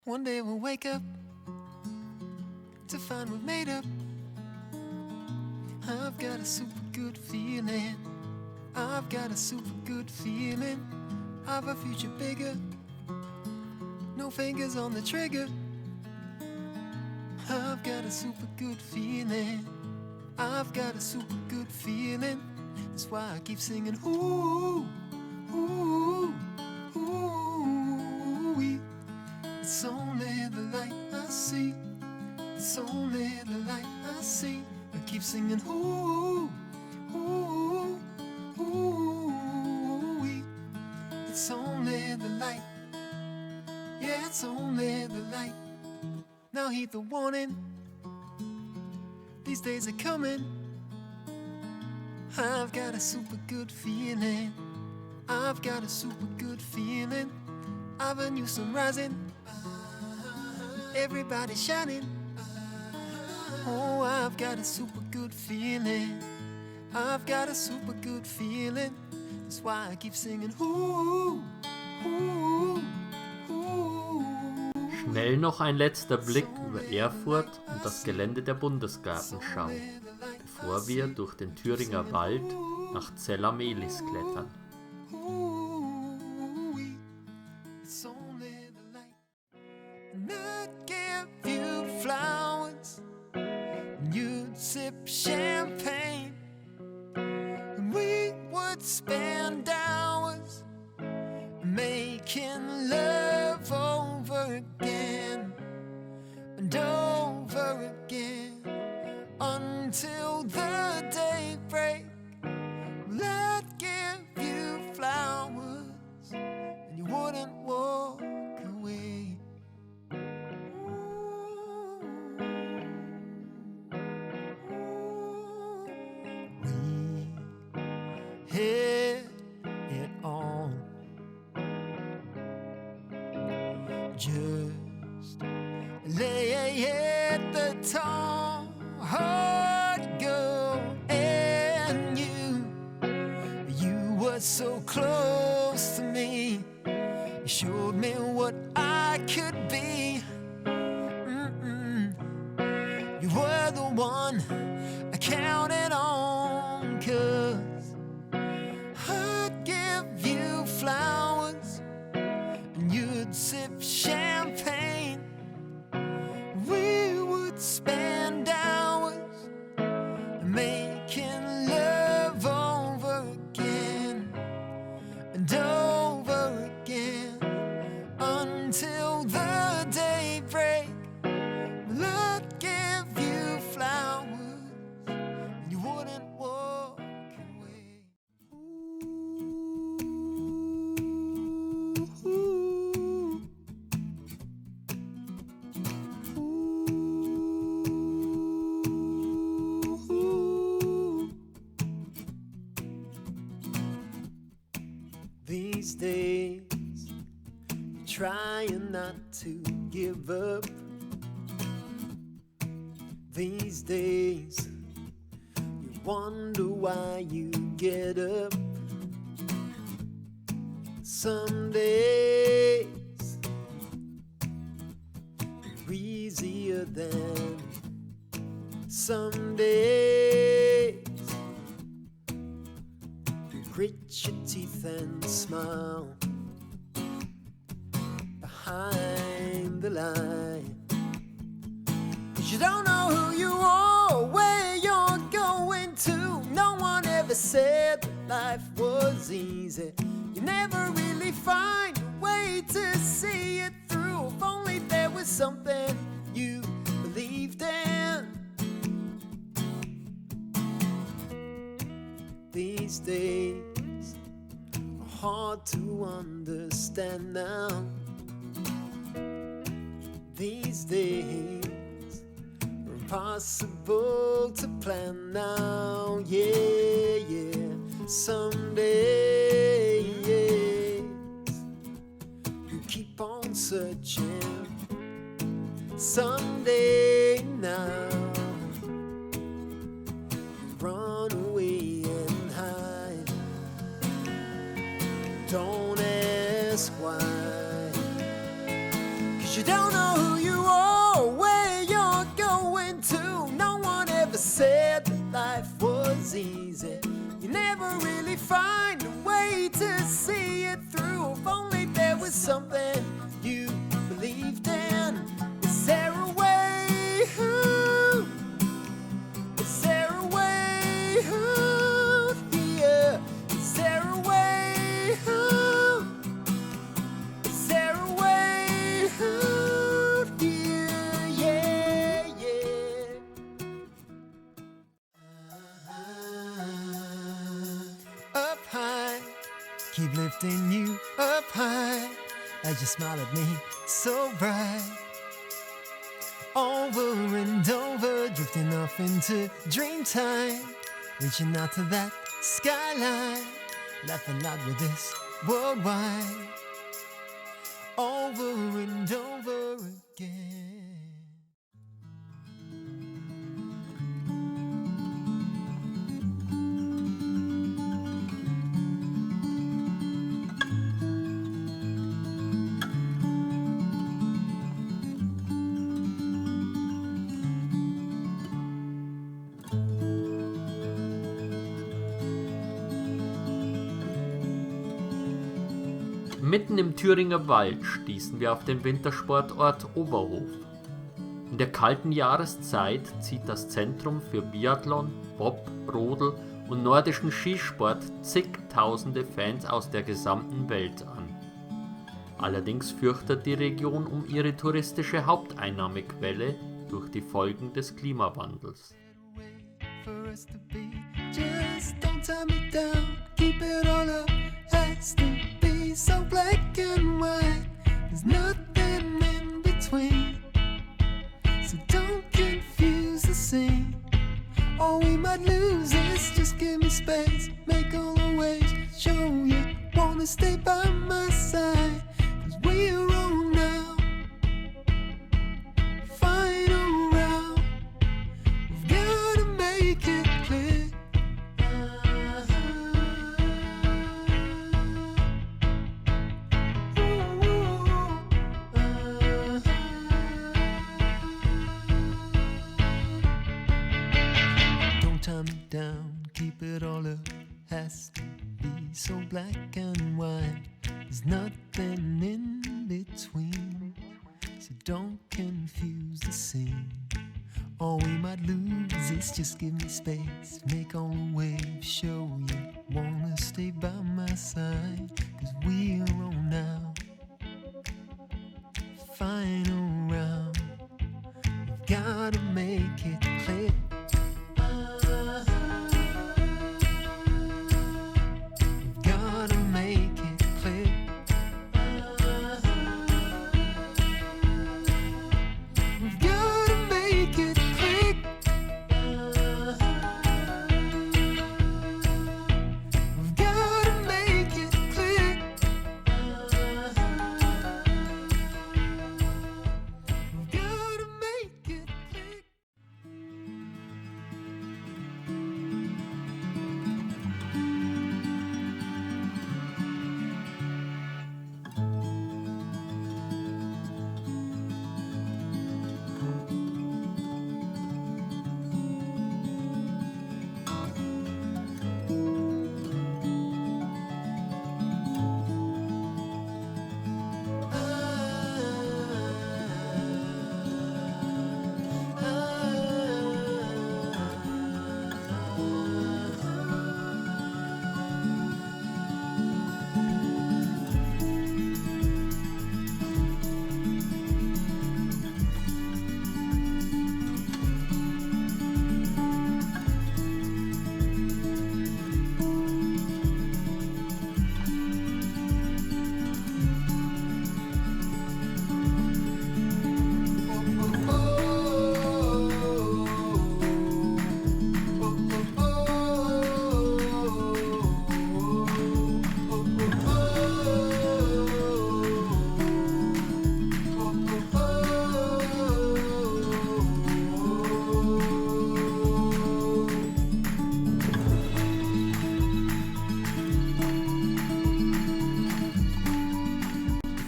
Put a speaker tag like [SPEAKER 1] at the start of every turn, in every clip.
[SPEAKER 1] One day we'll wake up to find we've made up. I've got a super good feeling. I've got a super good feeling. I've a future bigger. No fingers on the trigger. I've got a super good feeling. I've got a super good feeling. That's why I keep singing ooh, ooh, ooh. It's only the light I see. It's only the light I see. I keep singing ooh, ooh, ooh. It's only the light. Yeah, it's only the light. Now heed the warning. These days are coming. I've got a super good feeling. I've got a super good feeling. I've a new sun rising. Everybody's shining. Oh, I've got a super good feeling. I've got a super good feeling. That's why I keep singing ooh, ooh, ooh.
[SPEAKER 2] Schnell noch ein letzter Blick über Erfurt und das Gelände der Bundesgartenschau, bevor wir durch den Thüringer Wald nach Zell-am-Elis klettern.
[SPEAKER 1] Sip champagne, and we would spend hours making love over again and over again until the daybreak. I'd give you flowers and you wouldn't walk away. Hit it on. Just lay the tall heart go, and you were so close to me. You showed me what I could be. You were the one I counted on, 'cause I'd give you flowers and you'd sip champagne. We would spend hours making love over again and over again until the daybreak. Well, I'd give you flowers and you wouldn't walk away. These days, trying not to give up. These days, you wonder why you get up. Some days are easier than some days. Grit your teeth and smile behind the line, 'cause you don't know who you are or where you're going to. No one ever said that life was easy. You never really find a way to see it through. If only there was something you believed in. These days are hard to understand now. These days are impossible to plan now. Yeah, yeah. Some days you keep on searching. Someday now you run away and hide. Don't ask why, 'cause you don't know who you are, where you're going to. No one ever said that life was easy. You never really find a way to see it through. If only there was something you believed in. Is there a way? Is there a way? Yeah. Is there a way? Is there a way? Yeah, yeah, yeah. Up high, keep lifting you up high as you smile at me so bright. Over and over, drifting off into dreamtime, reaching out to that skyline, laughing loud with this worldwide. Over and over again.
[SPEAKER 2] Mitten im Thüringer Wald stießen wir auf den Wintersportort Oberhof. In der kalten Jahreszeit zieht das Zentrum für Biathlon, Bob, Rodel und nordischen Skisport zigtausende Fans aus der gesamten Welt an. Allerdings fürchtet die Region um ihre touristische Haupteinnahmequelle durch die Folgen des Klimawandels.
[SPEAKER 1] So black and white, there's nothing in between. So don't confuse the scene, or we might lose this. Just give me space, make all the waves show you wanna stay by my side. 'Cause we're on now, final round. We've gotta make it clear. Down, keep it all up, has to be so black and white. There's nothing in between, so don't confuse the scene, or we might lose this. Just give me space, make all the waves show you wanna stay by my side. 'Cause we're on now, final round. We've gotta make it clear.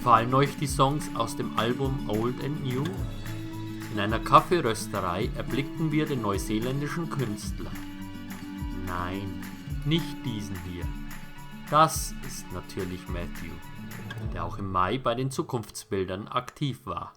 [SPEAKER 2] Gefallen euch die Songs aus dem Album Old and New? In einer Kaffeerösterei erblickten wir den neuseeländischen Künstler. Nein, nicht diesen hier. Das ist natürlich Mathew, der auch im Mai bei den Zukunftsbildern aktiv war.